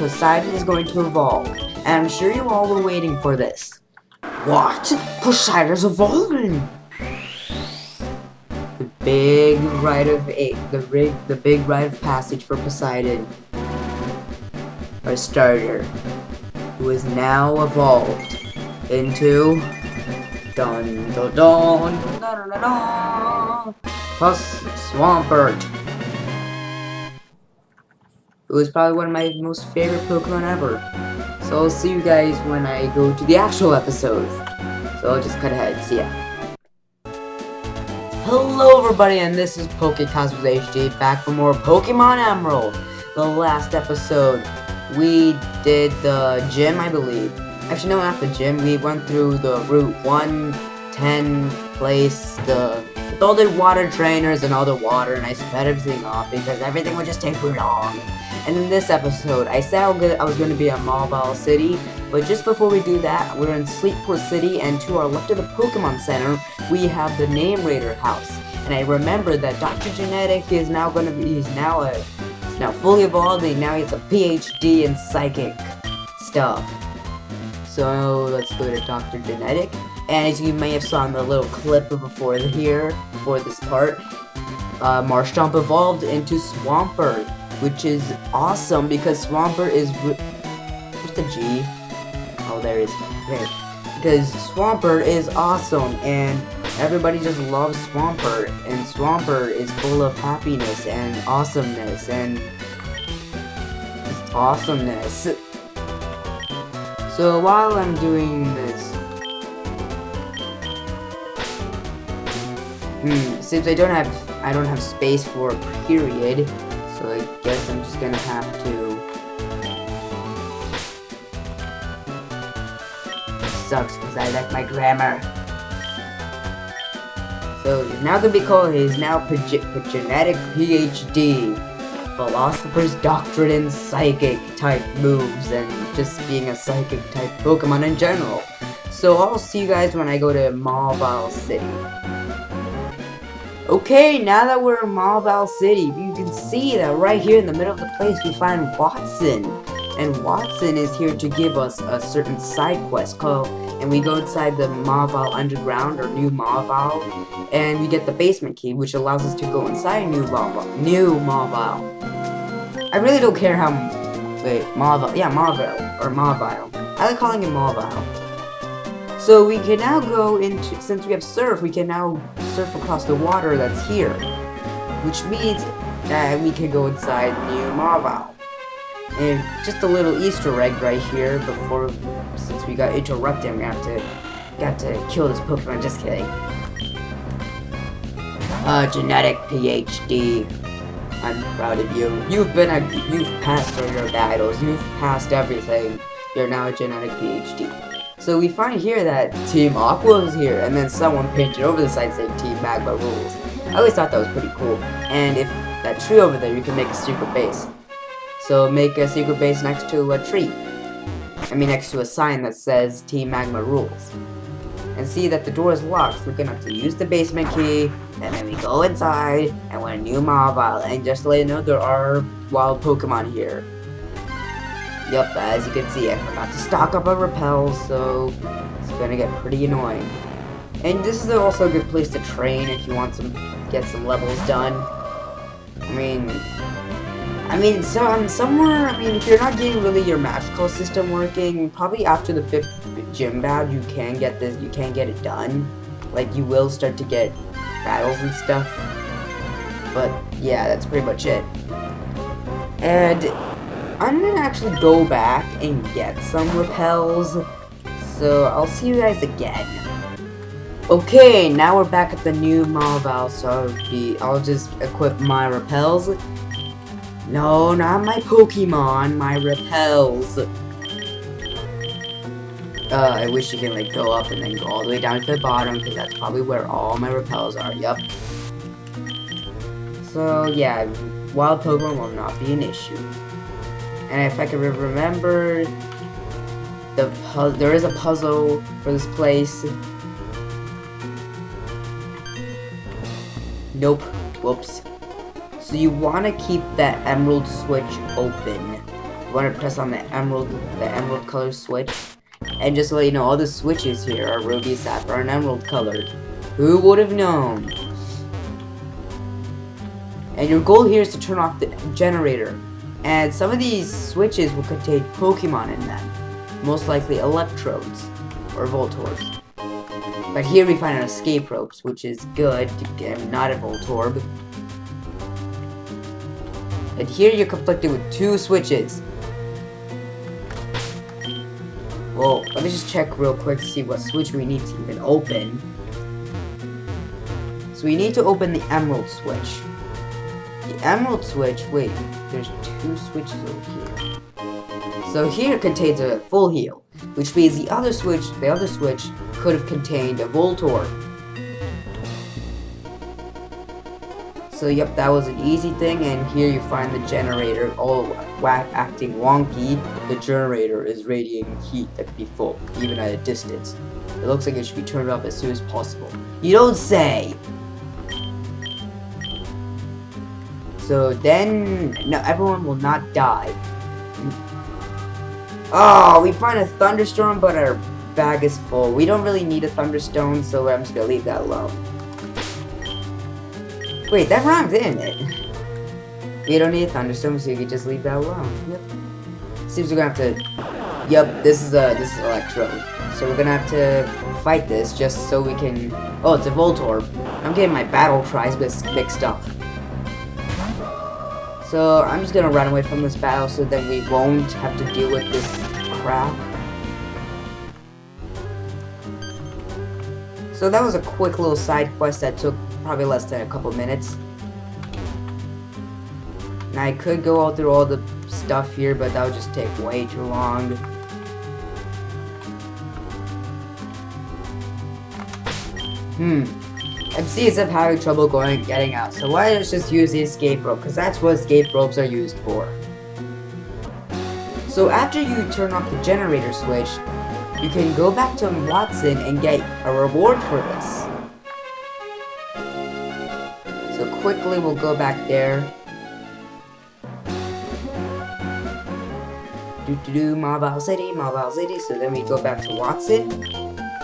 Poseidon is going to evolve. And I'm sure you all were waiting for this. What? Poseidon's evolving! The big rite of the big rite of passage for Poseidon. Our starter, who is now evolved into dun dun dun dun dun dun dun, plus Swampert, who is probably one of my most favorite Pokemon ever. So I'll see you guys when I go to the actual episode. So I'll just cut ahead. See ya. Hello everybody, and this is PokeCosmos HD, back for more Pokemon Emerald. The last episode, we did the gym, I believe. Actually, no, not the gym. We went through the Route 110 place, with all the water trainers and all the water, and I sped everything off because everything would just take too long. And in this episode, I said I was going to be at Mobile City, but just before we do that, we're in Sleepport City, and to our left of the Pokemon Center, we have the Name Raider house. And I remember that Dr. Genetic is now going to be, he's now fully evolving. Now he has a PhD in psychic stuff. So let's go to Dr. Genetic. And as you may have saw in the little clip before this part, Marshtomp evolved into Swampert, which is awesome because Swampert is where's the G? Oh, there it is. There. Because Swampert is awesome, and everybody just loves Swampert, and Swampert is full of happiness and awesomeness and just awesomeness. So while I'm doing this, since I don't have space for a period, so I guess I'm just gonna have to. It sucks because I like my grammar. So he's now gonna be called. He's now Genetic PhD, Philosopher's Doctorate in Psychic type moves, and just being a psychic type Pokemon in general. So I'll see you guys when I go to Mobile City. Okay, now that we're in Mobile City, you can see that right here in the middle of the place we find Watson. And Watson is here to give us a certain side quest called, and we go inside the Mobile Underground, or New Mobile, and we get the basement key, which allows us to go inside New Mobile. I really don't care how, Mobile, yeah, Mobile, or Mobile. I like calling it Mobile. So we can now go into, since we have surf, we can now surf across the water that's here, which means that we can go inside New Mobile. And just a little Easter egg right here before, since we got interrupted, we got to kill this Pokemon. Just kidding. Genetic PhD. I'm proud of you. You've passed all your battles. You've passed everything. You're now a genetic PhD. So we find here that Team Aqua is here, and then someone painted over the side saying Team Magma rules. I always thought that was pretty cool. And if that tree over there, you can make a secret base. So make a secret base next to a tree. I mean next to a sign that says Team Magma rules. And see that the door is locked, so we're gonna have to use the basement key, and then we go inside, and we're in New Mobile, and just to let you know, there are wild Pokemon here. Yup, as you can see, I forgot to stock up on repels, so it's gonna get pretty annoying. And this is also a good place to train if you want get some levels done. Somewhere, if you're not getting really your magical system working, probably after the 5th gym badge, you can get it done. Like, you will start to get battles and stuff. But, yeah, that's pretty much it. And I'm gonna actually go back and get some repels. So, I'll see you guys again. Okay, now we're back at the New Mobile, so I'll just equip my repels. No, not my Pokemon, my repels. I wish you can go up and then go all the way down to the bottom, because that's probably where all my repels are, yup. So yeah, wild Pokemon will not be an issue. And if I can remember, there is a puzzle for this place. Nope, whoops. So you want to keep that emerald switch open want to press on the emerald color switch. And just to let you know, all the switches here are ruby, sapphire, and emerald colored. Who would have known? And your goal here is to turn off the generator. And some of these switches will contain Pokemon in them. Most likely electrodes or Voltorbs. But here we find an escape ropes, which is good to get not a Voltorb. And here you're conflicted with 2 switches. Well, let me just check real quick to see what switch we need to even open. So we need to open the emerald switch. The emerald switch, wait, there's 2 switches over here. So here contains a full heal, which means the other switch could have contained a Voltorb. So yep, that was an easy thing, and here you find the generator, all acting wonky. The generator is radiating heat that could be full, even at a distance. It looks like it should be turned off as soon as possible. You don't say! So then, no, everyone will not die. Oh, we find a thunderstorm, but our bag is full. We don't really need a thunderstorm, so I'm just gonna leave that alone. Wait, that rhymes, didn't it? We don't need a thunderstorm, so you can just leave that alone. Yep. Seems we're gonna have to. Yep, this is Electrode. So we're gonna have to fight this just so we can. Oh, it's a Voltorb. I'm getting my battle cries mixed up. So I'm just gonna run away from this battle so that we won't have to deal with this crap. So that was a quick little side quest that took probably less than a couple minutes. Now I could go all through all the stuff here, but that would just take way too long. MC is having trouble getting out, so why don't you just use the escape rope, because that's what escape ropes are used for. So after you turn off the generator switch, you can go back to Watson and get a reward for this. So quickly we'll go back there. Mobile City. So then we go back to Watson.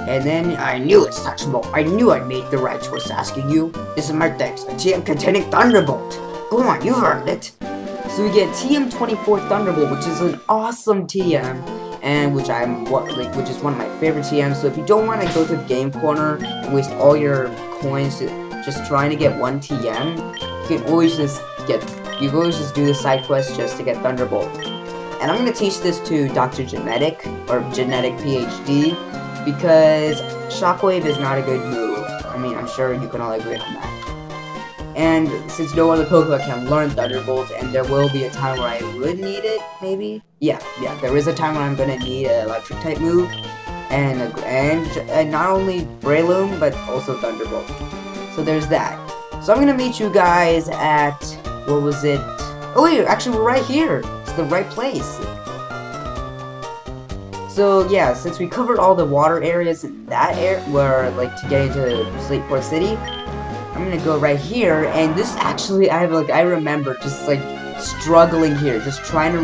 And then I knew it's touchable. I knew I made the right choice asking you. This is my thanks. A TM containing Thunderbolt. Go on, you've earned it. So we get TM24 Thunderbolt, which is an awesome TM, and which is one of my favorite TMs. So if you don't want to go to the game corner and waste all your coins just trying to get one TM, you can always just do the side quest just to get Thunderbolt. And I'm gonna teach this to Dr. Genetic or Genetic PhD. Because Shockwave is not a good move. I mean, I'm sure you can all agree on that. And since no other Pokemon can learn Thunderbolt, and there will be a time where I would need it, maybe? Yeah, there is a time when I'm gonna need an electric type move. And not only Breloom, but also Thunderbolt. So there's that. So I'm gonna meet you guys at, what was it? Oh wait, actually we're right here. It's the right place. So yeah, since we covered all the water areas in that area, where to get into Slateport City, I'm gonna go right here. And this actually, I remember just struggling here, just trying to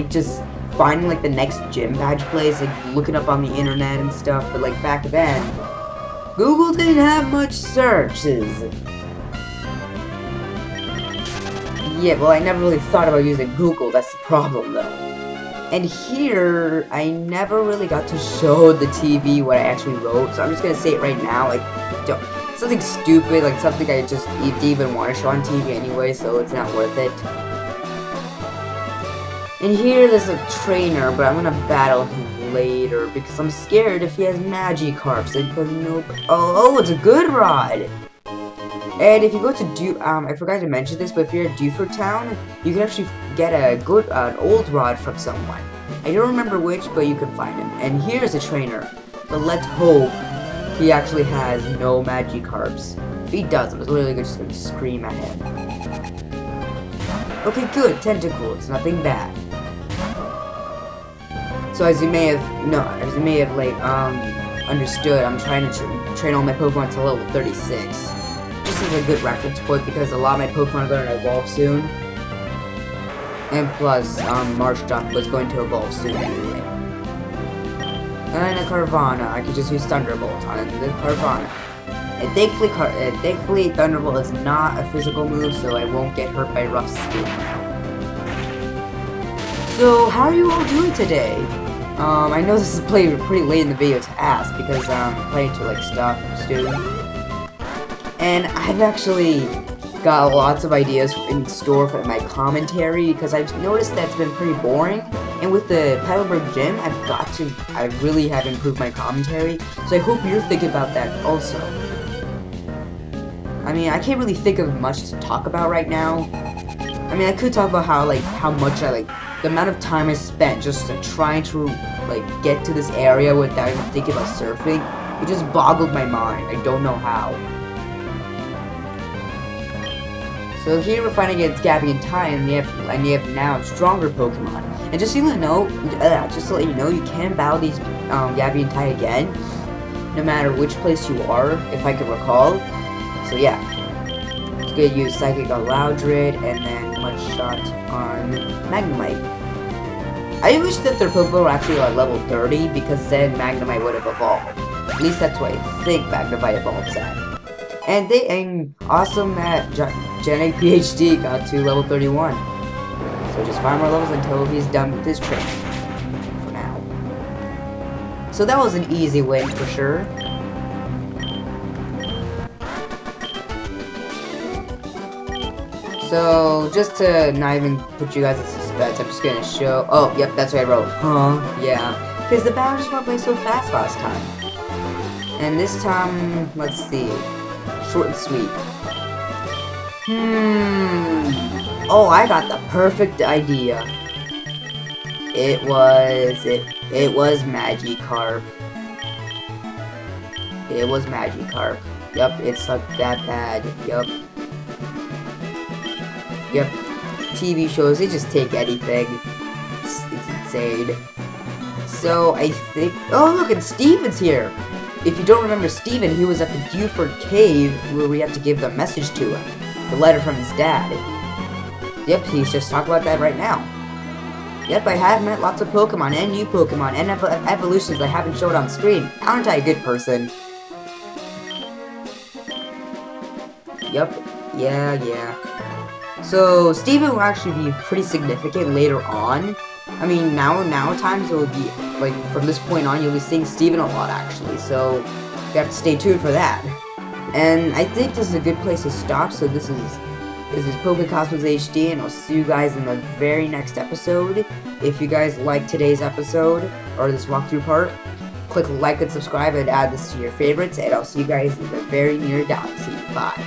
just finding the next gym badge place, looking up on the internet and stuff. But back then, Google didn't have much searches. Yeah, well I never really thought about using Google. That's the problem though. And here, I never really got to show the TV what I actually wrote, so I'm just gonna say it right now, something stupid, something I just didn't even want to show on TV anyway, so it's not worth it. And here, there's a trainer, but I'm gonna battle him later, because I'm scared if he has Magikarps, oh, it's a good rod! And if you go to I forgot to mention this, but if you're at Dewford Town, you can actually get an old rod from someone. I don't remember which, but you can find him. And here's a trainer, but let's hope he actually has no Magikarps. If he does, I'm literally just gonna scream at him. Okay, good, Tentacles, nothing bad. So as you may have understood, I'm trying to train all my Pokemon to level 36. This is a good reference point because a lot of my Pokemon are going to evolve soon. And plus, Marshduck was going to evolve soon anyway. And a Carvana, I could just use Thunderbolt on the Carvana. And thankfully, Thunderbolt is not a physical move, so I won't get hurt by Rough Skin. So, how are you all doing today? I know this is pretty late in the video to ask, because I'm playing to, like, stuff soon. And I've actually got lots of ideas in store for my commentary, because I've noticed that it's been pretty boring. And with the Petalburg Gym, I really have improved my commentary, so I hope you're thinking about that also. I mean, I can't really think of much to talk about right now. I mean, I could talk about how much the amount of time I spent just trying to, like, get to this area without even thinking about surfing. It just boggled my mind. I don't know how. So here we're fighting against Gabby and Ty, and you have now stronger Pokemon. And just so you know, just to let you know, you can battle these Gabby and Ty again, no matter which place you are, if I can recall. So yeah, it's gonna use Psychic on Loudred and then Mud Shot on Magnemite. I wish that their Pokemon were actually at level 30, because then Magnemite would have evolved. At least that's what I think Magnemite evolves at. And awesome that Genetic PhD got to level 31. So just 5 more levels until he's done with his training. For now. So that was an easy win for sure. So, just to not even put you guys in suspense, I'm just gonna show... Oh, yep, that's what I wrote. Huh, yeah. Because the battle just went by so fast last time. And this time, let's see. Short and sweet. Oh, I got the perfect idea. It was Magikarp. It was Magikarp. Yup, it sucked that bad. Yup. Yep, TV shows, they just take anything. It's insane. So, I think... Oh, look, and Steven's here! If you don't remember Steven, he was at the Buford Cave, where we had to give the message to him. The letter from his dad. Yep, he's just talking about that right now. Yep, I have met lots of Pokemon, and new Pokemon, and evolutions I haven't showed on screen. Aren't I a good person? Yep, yeah. So, Steven will actually be pretty significant later on. I mean, now times it will be, like, from this point on, you'll be seeing Steven a lot, actually. So, you have to stay tuned for that. And I think this is a good place to stop. So, this is PokeCosmos HD, and I'll see you guys in the very next episode. If you guys like today's episode, or this walkthrough part, click like and subscribe and add this to your favorites, and I'll see you guys in the very near galaxy. Bye.